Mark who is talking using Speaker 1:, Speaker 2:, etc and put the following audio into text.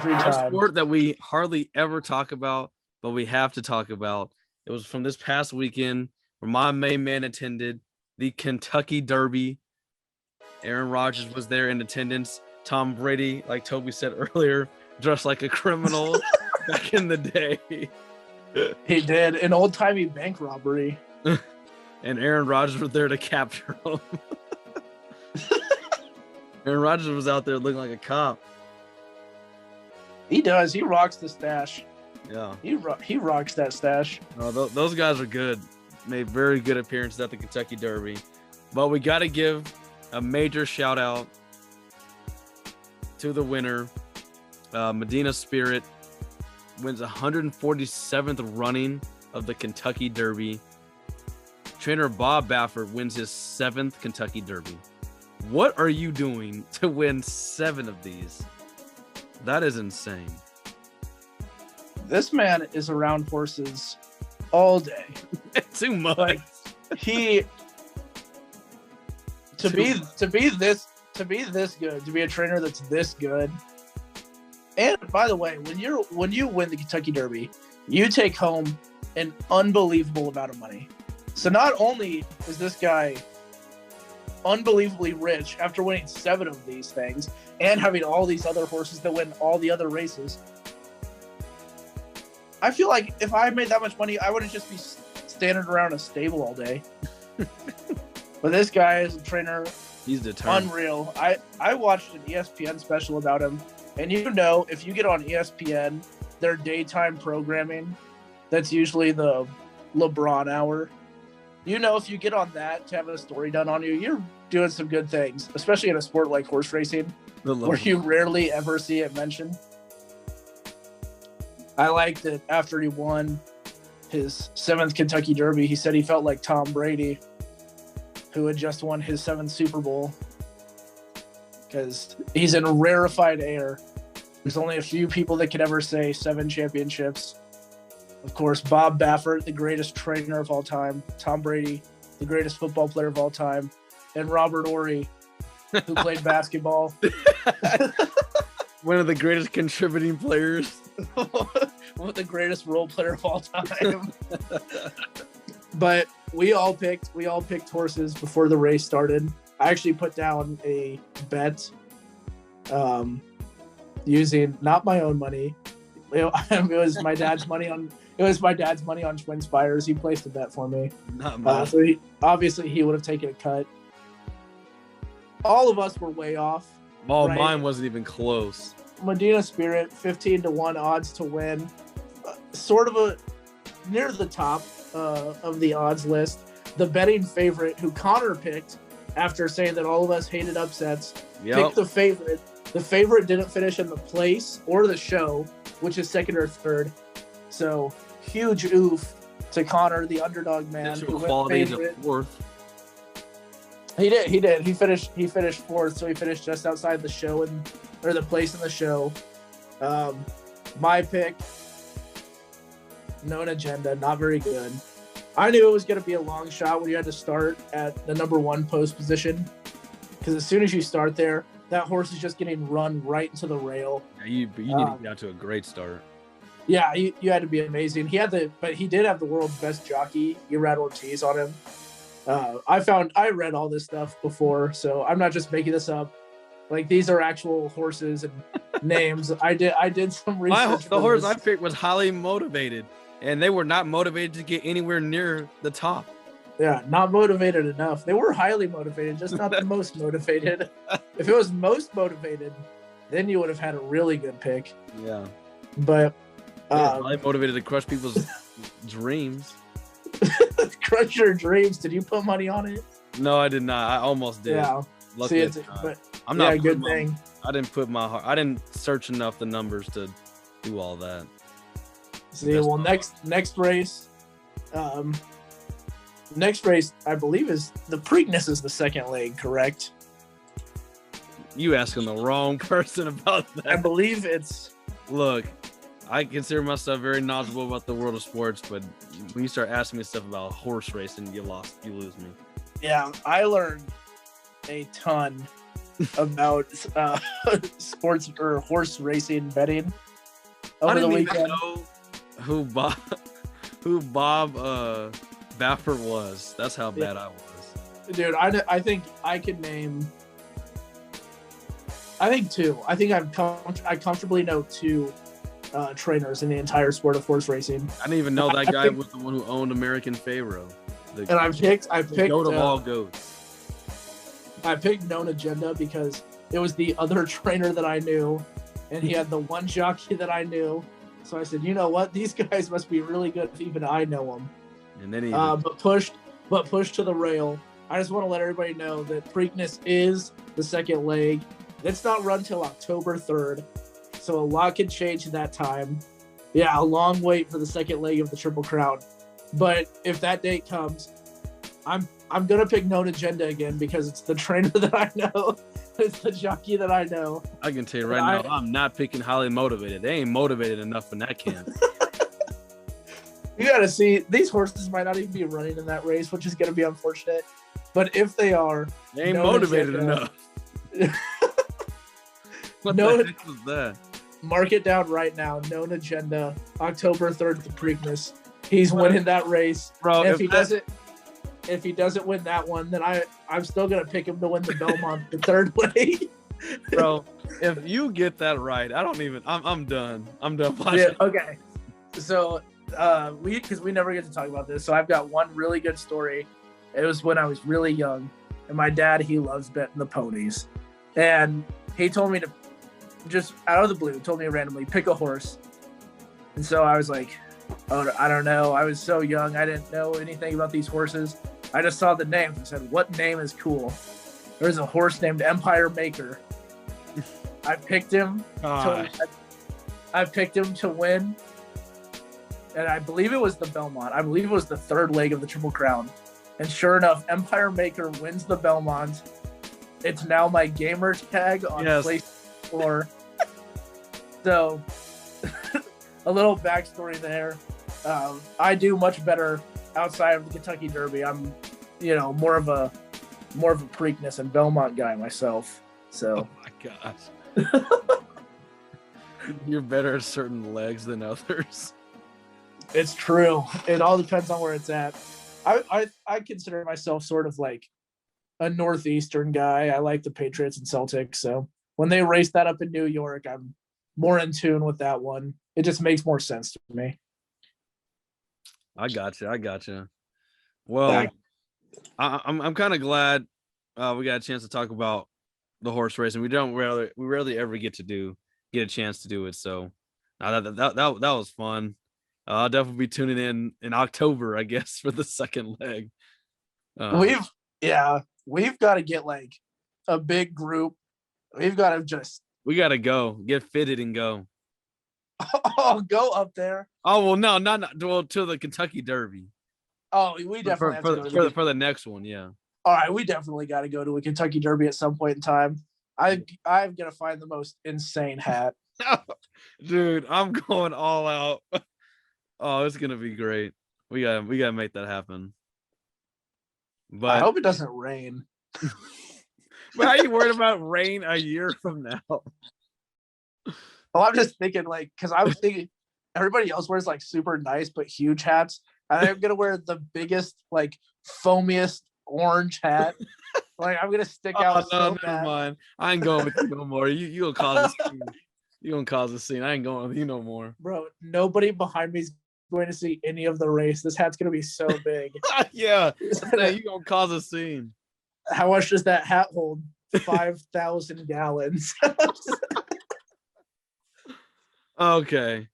Speaker 1: every
Speaker 2: A
Speaker 1: time.
Speaker 2: sport that we hardly ever talk about, but we have to talk about. It was from this past weekend where my main man attended the Kentucky Derby. Aaron Rodgers was there in attendance. Tom Brady, like Toby said earlier, dressed like a criminal back in the day.
Speaker 1: He did an old-timey bank robbery.
Speaker 2: And Aaron Rodgers was there to capture him. Aaron Rodgers was out there looking like a cop.
Speaker 1: He does. He rocks the stash.
Speaker 2: Yeah.
Speaker 1: He rocks that stash.
Speaker 2: Those guys are good. Made very good appearances at the Kentucky Derby. But we got to give a major shout out to the winner. Medina Spirit wins 147th running of the Kentucky Derby. Trainer Bob Baffert wins his 7th Kentucky Derby. What are you doing to win 7 of these? That is insane.
Speaker 1: This man is around horses all day.
Speaker 2: Too much.
Speaker 1: Like, he to be this good, to be a trainer that's this good. And by the way, when you win the Kentucky Derby, you take home an unbelievable amount of money. So not only is this guy unbelievably rich after winning 7 of these things and having all these other horses that win all the other races, I feel like if I made that much money, I wouldn't just be standing around a stable all day. But this guy is a trainer.
Speaker 2: He's determined.
Speaker 1: Unreal. I watched an ESPN special about him, and if you get on ESPN, their daytime programming, that's usually the LeBron hour. If you get on that to have a story done on you, you're doing some good things, especially in a sport like horse racing, where you rarely ever see it mentioned. I liked it after he won his 7th Kentucky Derby. He said he felt like Tom Brady, who had just won his 7th Super Bowl, because he's in rarefied air. There's only a few people that could ever say 7 championships. Of course, Bob Baffert, the greatest trainer of all time. Tom Brady, the greatest football player of all time. And Robert Horry, who played basketball.
Speaker 2: One of the greatest contributing players.
Speaker 1: One of the greatest role player of all time. But we all picked horses before the race started. I actually put down a bet using not my own money. It was my dad's money on Twinspires. He placed a bet for me.
Speaker 2: Not mine.
Speaker 1: So he would have taken a cut. All of us were way off.
Speaker 2: Oh,
Speaker 1: right?
Speaker 2: Mine wasn't even close.
Speaker 1: Medina Spirit, 15-1 odds to win. Sort of near the top of the odds list. The betting favorite, who Connor picked after saying that all of us hated upsets, picked the favorite. The favorite didn't finish in the place or the show, which is 2nd or 3rd. So huge oof to Connor, the underdog man. Who
Speaker 2: quality
Speaker 1: went favorite.
Speaker 2: To 4th.
Speaker 1: He did. He finished 4th, so he finished just outside the show or the place in the show. My pick, known agenda, not very good. I knew it was going to be a long shot when you had to start at the number 1 post position, because as soon as you start there, that horse is just getting run right into the rail.
Speaker 2: Yeah, you need to get out to a great start.
Speaker 1: Yeah, you had to be amazing. But he did have the world's best jockey, Irad Ortiz, on him. I read all this stuff before, so I'm not just making this up. Like, these are actual horses and names. I did some research.
Speaker 2: The horse I picked was highly motivated, and they were not motivated to get anywhere near the top.
Speaker 1: Yeah, not motivated enough. They were highly motivated, just not the most motivated. If it was most motivated, then you would have had a really good pick.
Speaker 2: Yeah.
Speaker 1: But
Speaker 2: highly motivated to crush people's dreams.
Speaker 1: Crush your dreams. Did you put money on it?
Speaker 2: No, I did not. I almost did.
Speaker 1: Yeah.
Speaker 2: Luckily,
Speaker 1: but
Speaker 2: I'm not.
Speaker 1: Yeah, good thing.
Speaker 2: I didn't put my heart. I didn't search enough the numbers to do all that.
Speaker 1: See, well, next race, I believe is the Preakness is the 2nd leg, correct?
Speaker 2: You asking the wrong person about that.
Speaker 1: I believe it's.
Speaker 2: Look, I consider myself very knowledgeable about the world of sports, but when you start asking me stuff about horse racing, you lose me.
Speaker 1: Yeah, I learned a ton about sports or horse racing betting
Speaker 2: I
Speaker 1: over the
Speaker 2: didn't even
Speaker 1: weekend.
Speaker 2: know who Bob Baffert was. That's how bad I was.
Speaker 1: Dude, I think I could name. I think two. I think I comfortably know two trainers in the entire sport of horse racing.
Speaker 2: I didn't even know that guy was the one who owned American Pharaoh.
Speaker 1: And I picked
Speaker 2: goat of all goats.
Speaker 1: I picked Known Agenda because it was the other trainer that I knew, and he had the one jockey that I knew. So I said, you know what? These guys must be really good if even I know them.
Speaker 2: And then he
Speaker 1: but pushed to the rail. I just want to let everybody know that Preakness is the second leg. It's not run till October 3rd, so a lot can change in that time. Yeah, a long wait for the second leg of the Triple Crown. But if that date comes, I'm gonna pick Known Agenda again because it's the trainer that I know. It's the jockey that I know.
Speaker 2: I can tell you right now, I'm not picking Highly Motivated. They ain't motivated enough in that camp.
Speaker 1: You gotta see, these horses might not even be running in that race, which is gonna be unfortunate. But if they are,
Speaker 2: They ain't
Speaker 1: Known
Speaker 2: motivated
Speaker 1: Agenda-
Speaker 2: enough. What
Speaker 1: No,
Speaker 2: the heck was that?
Speaker 1: Mark it down right now. Known Agenda, October 3rd at the Preakness. He's winning that race.
Speaker 2: Bro,
Speaker 1: And if he doesn't win that one, then I'm still gonna pick him to win the Belmont the third way.
Speaker 2: bro, if you get that right, I'm done. I'm done watching.
Speaker 1: Yeah, okay. So because we never get to talk about this, so I've got one really good story. It was when I was really young, and my dad, he loves betting the ponies, and he told me to just out of the blue, told me to randomly pick a horse, and so I was like, oh, I don't know. I was so young, I didn't know anything about these horses. I just saw the names and said, what name is cool? There's a horse named Empire Maker. I picked him. I picked him to win. And I believe it was the Belmont. I believe it was the third leg of the Triple Crown. And sure enough, Empire Maker wins the Belmont. It's now my gamer tag on PlayStation 4. So, a little backstory there. I do much better outside of the Kentucky Derby. I'm, more of a Preakness and Belmont guy myself. So.
Speaker 2: Oh my gosh. You're better at certain legs than others.
Speaker 1: It's true. It all depends on where it's at. I consider myself sort of like a Northeastern guy. I like the Patriots and Celtics. So when they race that up in New York, I'm more in tune with that one. It just makes more sense to me.
Speaker 2: I gotcha. Well, I'm kind of glad we got a chance to talk about the horse racing. We rarely ever get a chance to do it. So that was fun. I'll definitely be tuning in October, I guess, for the second leg.
Speaker 1: We've got to get like a big group. We got
Speaker 2: to go get fitted and go.
Speaker 1: Oh, go up there.
Speaker 2: Oh well, no, not well to the Kentucky Derby.
Speaker 1: Oh, we definitely have to go
Speaker 2: for the next one, yeah.
Speaker 1: All right, we definitely got to go to a Kentucky Derby at some point in time. I'm gonna find the most insane hat.
Speaker 2: Dude, I'm going all out. Oh, it's gonna be great. We gotta make that happen. But
Speaker 1: I hope it doesn't rain.
Speaker 2: But how are you worried about rain a year from now?
Speaker 1: Well, I'm just thinking because I was thinking everybody else wears like super nice but huge hats. And I'm gonna wear the biggest, foamiest orange hat. I'm gonna stick out.
Speaker 2: No, never mind. I ain't going with you no more. You gonna cause a scene. You gonna cause a scene. I ain't going with you no more.
Speaker 1: Bro, nobody behind me is going to see any of the race. This hat's gonna be so big.
Speaker 2: Yeah, you gonna cause a scene.
Speaker 1: How much does that hat hold? 5,000 gallons.
Speaker 2: Okay.